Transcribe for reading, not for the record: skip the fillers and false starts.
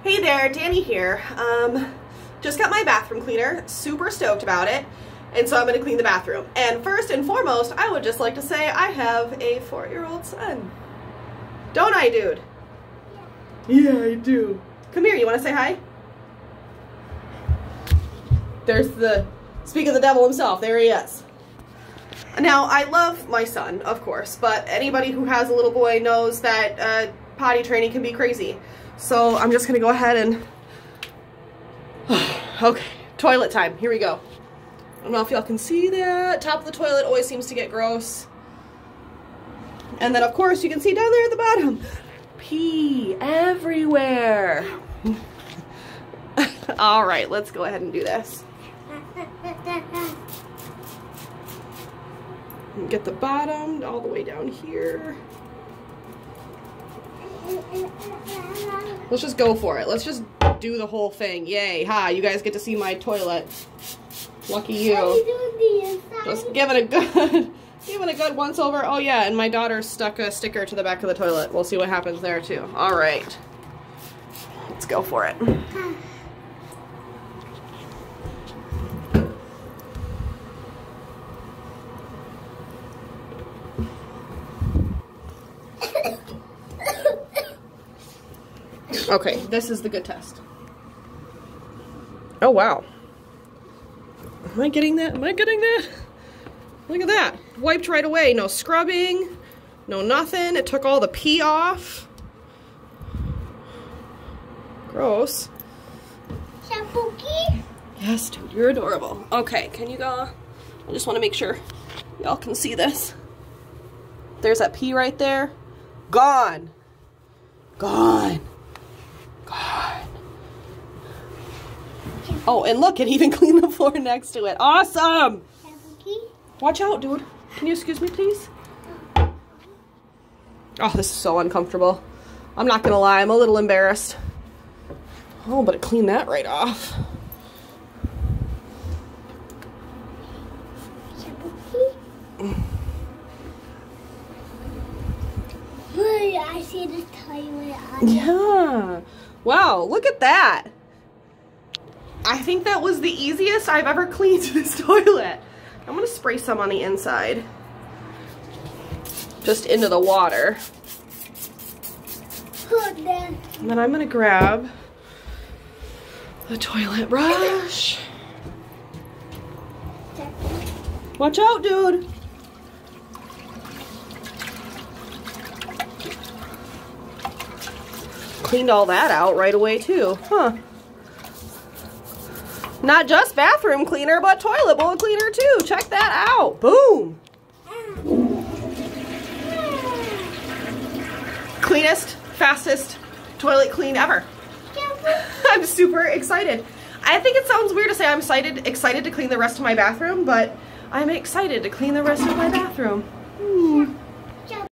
Hey there, Danny here. Just got my bathroom cleaner, super stoked about it, and so I'm going to clean the bathroom. And first and foremost, I would just like to say I have a 4-year-old son. Don't I, dude? Yeah, I do. Come here, you want to say hi? There's the, speak of the devil himself, there he is. Now, I love my son, of course, but anybody who has a little boy knows that potty training can be crazy. So I'm just gonna go ahead and, okay, toilet time, here we go. I don't know if y'all can see that. Top of the toilet always seems to get gross. And then of course you can see down there at the bottom, pee everywhere. All right, let's go ahead and do this. And get the bottom all the way down here. Let's just go for it. Let's just do the whole thing. Yay. Ha, you guys get to see my toilet. Lucky you. Just give it a good once over. Oh yeah, and my daughter stuck a sticker to the back of the toilet. We'll see what happens there too. All right. Let's go for it. Okay, this is the good test. Oh, wow. Am I getting that? Am I getting that? Look at that. Wiped right away. No scrubbing. No nothing. It took all the pee off. Gross. Shabuki? Yes, dude, you're adorable. Okay, can you go? I just want to make sure y'all can see this. There's that pee right there. Gone. Gone. God. Oh, and look, it even cleaned the floor next to it. Awesome! Watch out, dude. Can you excuse me, please? Oh, this is so uncomfortable. I'm not gonna lie, I'm a little embarrassed. Oh, but it cleaned that right off. I see the toilet on it. Yeah. Wow, look at that. I think that was the easiest I've ever cleaned this toilet. I'm gonna spray some on the inside. Just into the water. And then I'm gonna grab the toilet brush. Watch out, dude. Cleaned all that out right away too, huh? Not just bathroom cleaner, but toilet bowl cleaner too. Check that out. Boom. Cleanest, fastest toilet clean ever. I'm super excited. I think it sounds weird to say I'm excited to clean the rest of my bathroom, but I'm excited to clean the rest of my bathroom.